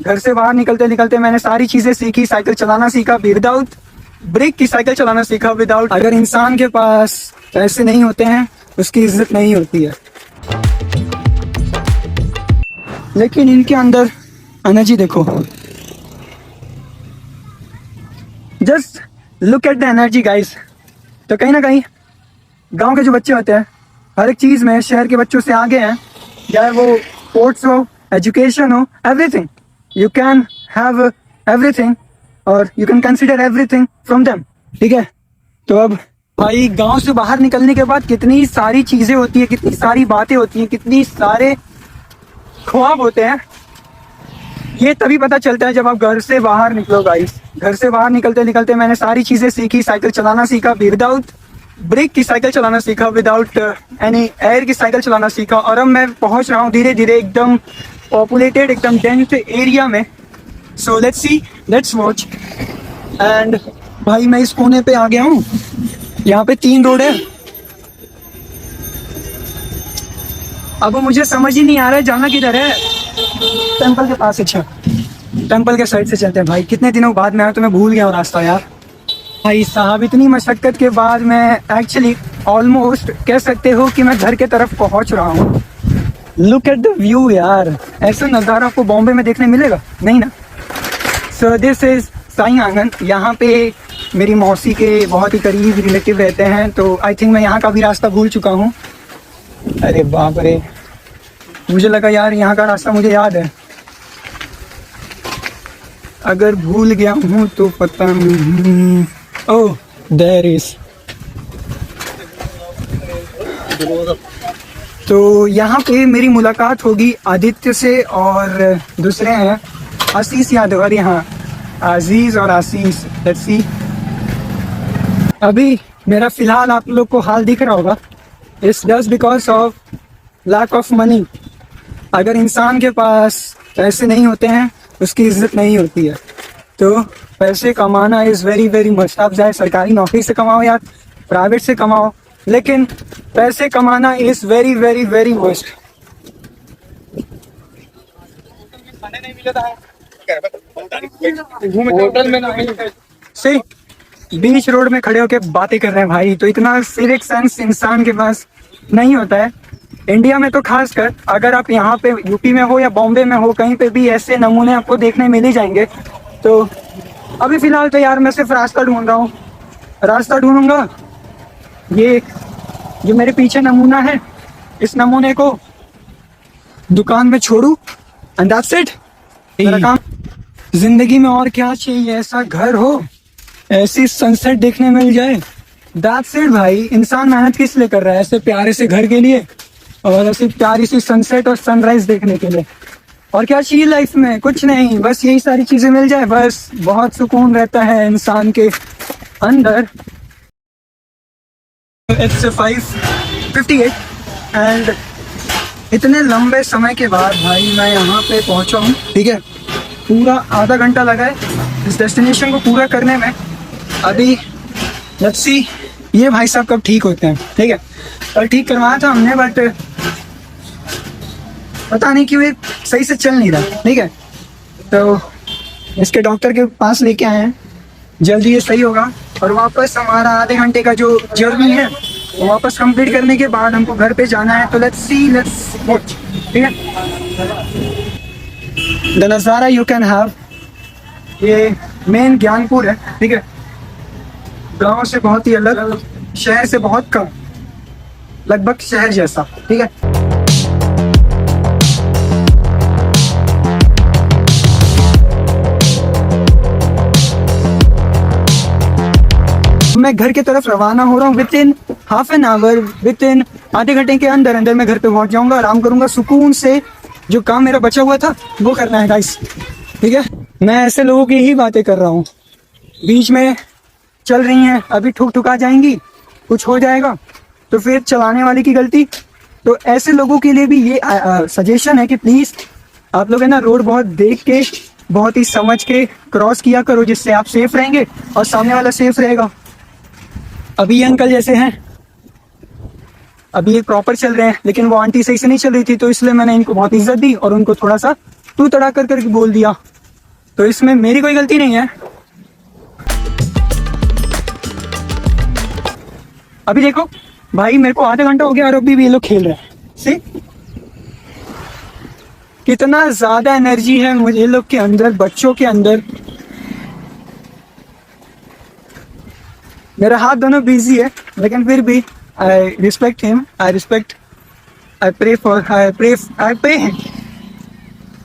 घर से बाहर निकलते निकलते मैंने सारी चीजें सीखी, साइकिल चलाना सीखा, विदाउट ब्रेक की साइकिल चलाना सीखा, विदाउट। अगर इंसान के पास पैसे नहीं होते हैं उसकी इज्जत नहीं होती है, लेकिन इनके अंदर एनर्जी देखो, just look at the energy guys. तो कहीं ना कहीं गांव के जो बच्चे होते हैं हर एक चीज में शहर के बच्चों से आगे हैं, चाहे वो स्पोर्ट्स हो, एजुकेशन हो, everything you can have everything और you can consider everything from them, ठीक है। तो अब भाई गांव से बाहर निकलने के बाद कितनी सारी चीजें होती है, कितनी सारी बातें होती हैं, कितनी सारे ख्वाब होते हैं, ये तभी पता चलता है जब आप घर से बाहर निकलो गाइस। घर से बाहर निकलते निकलते मैंने सारी चीजें सीखी, साइकिल चलाना सीखा, विदाउट ब्रेक की साइकिल चलाना सीखा, विदाउट एनी एयर की साइकिल चलाना सीखा, और अब मैं पहुंच रहा हूँ धीरे धीरे एकदम पॉपुलेटेड, एकदम डेंस एरिया में। So let's see, let's watch. And भाई मैं इस कोने पे आ गया हूँ, यहाँ पे 3 रोड है। अब मुझे समझ ही नहीं आ रहा है जाना किधर है। टेंपल के पास, अच्छा टेंपल के साइड से चलते हैं। भाई कितने दिनों बाद मैं आया तो मैं भूल गया हूँ रास्ता यार। भाई साहब इतनी मशक्कत के बाद मैं एक्चुअली ऑलमोस्ट कह सकते हो कि मैं घर के तरफ पहुंच रहा हूँ। लुक एट द व्यू यार, ऐसा नज़ारा आपको बॉम्बे में देखने मिलेगा नहीं ना। सो दिस इज साई आंगन। यहाँ पे मेरी मौसी के बहुत ही करीब रिलेटिव रहते हैं, तो आई थिंक मैं यहाँ का भी रास्ता भूल चुका हूँ। अरे बाप रे, मुझे लगा यार यहाँ का रास्ता मुझे याद है, अगर भूल गया हूँ तो पता नहीं। Oh there is. तो यहाँ पे मेरी मुलाकात होगी आदित्य से और दूसरे हैं आशीष यादव। और यहाँ अजीज और आशीष, लेट्स सी। अभी मेरा फिलहाल आप लोग को हाल दिख रहा होगा, it's just because of lack of money. अगर इंसान के पास पैसे नहीं होते हैं उसकी इज्जत नहीं होती है। तो पैसे कमाना इज़ वेरी वेरी मस्ट। आप चाहे सरकारी नौकरी से कमाओ या प्राइवेट से कमाओ, लेकिन पैसे कमाना is very very very must. Hotel में नहीं, बीच रोड में खड़े होके बातें कर रहे हैं भाई, तो इतना सिविक सेंस इंसान के पास नहीं होता है। इंडिया में तो खासकर, अगर आप यहाँ पे यूपी में हो या बॉम्बे में हो, कहीं पे भी ऐसे नमूने आपको देखने मिल ही जाएंगे। तो अभी फिलहाल तो यार मैं सिर्फ रास्ता ढूंढ रहा हूँ, रास्ता ढूंढूंगा। ये जो मेरे पीछे नमूना है, इस नमूने को दुकान में छोड़ू एंड दैट्स इट। मेरा काम जिंदगी में और क्या चाहिए, ऐसा घर हो, ऐसी सनसेट देखने मिल जाए, दैट्स इट भाई। इंसान मेहनत किस लिए कर रहा है, ऐसे प्यारे से घर के लिए और ऐसी प्यारी सी सनसेट और सनराइज देखने के लिए। और क्या चाहिए लाइफ में, कुछ नहीं, बस यही सारी चीजें मिल जाए, बस बहुत सुकून रहता है इंसान के अंदर। It's 5:58 एंड इतने लंबे समय के बाद भाई मैं यहाँ पे पहुँचा हूँ, ठीक है। पूरा आधा घंटा लगा है इस डेस्टिनेशन को पूरा करने में। अभी लेट्स सी ये भाई साहब कब ठीक होते हैं, ठीक है। और ठीक करवाया था हमने, बट पता नहीं क्यों ये सही से चल नहीं रहा, ठीक है। तो इसके डॉक्टर के पास लेके आए हैं, जल्दी ये सही होगा। और वापस हमारा आधे घंटे का जो जर्नी है वो वापस कंप्लीट करने के बाद हमको घर पे जाना है। तो लेट्स सी, लेट्स वॉच, ठीक है। द नज़ारा यू कैन हैव, ये मेन ज्ञानपुर है, ठीक है। गांव से बहुत ही अलग, शहर से बहुत कम, लगभग शहर जैसा, ठीक है। मैं घर की तरफ रवाना हो रहा हूँ। With in half an hour, with in आधे घंटे के अंदर अंदर मैं घर पे पहुंच जाऊंगा, आराम करूंगा सुकून से। जो काम मेरा बचा हुआ था वो करना है गाइस, ठीक है। मैं ऐसे लोगों की ही बातें कर रहा हूँ, बीच में चल रही हैं, अभी ठुक ठुका जाएंगी, कुछ हो जाएगा तो फिर चलाने वाले की गलती। तो ऐसे लोगों के लिए भी ये सजेशन है कि प्लीज़ आप लोग है ना, रोड बहुत देख के, बहुत ही समझ के क्रॉस किया करो, जिससे आप सेफ रहेंगे और सामने वाला सेफ रहेगा। अभी ये अंकल जैसे हैं, अभी ये प्रॉपर चल रहे हैं, लेकिन वो आंटी सही से नहीं चल रही थी, तो इसलिए मैंने इनको बहुत इज्जत दी और उनको थोड़ा सा तू तड़ा कर करके बोल दिया। तो इसमें मेरी कोई गलती नहीं है। अभी देखो भाई, मेरे को आधा घंटा हो गया और अभी भी ये लोग खेल रहे हैं। सी कितना ज्यादा एनर्जी है मुझे लोग के अंदर, बच्चों के अंदर। मेरा हाथ दोनों बिजी है, लेकिन फिर भी I respect him, I respect, I pray for, I pray.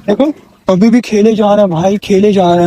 देखो अभी भी खेले जा रहा है भाई, खेले जा रहा है।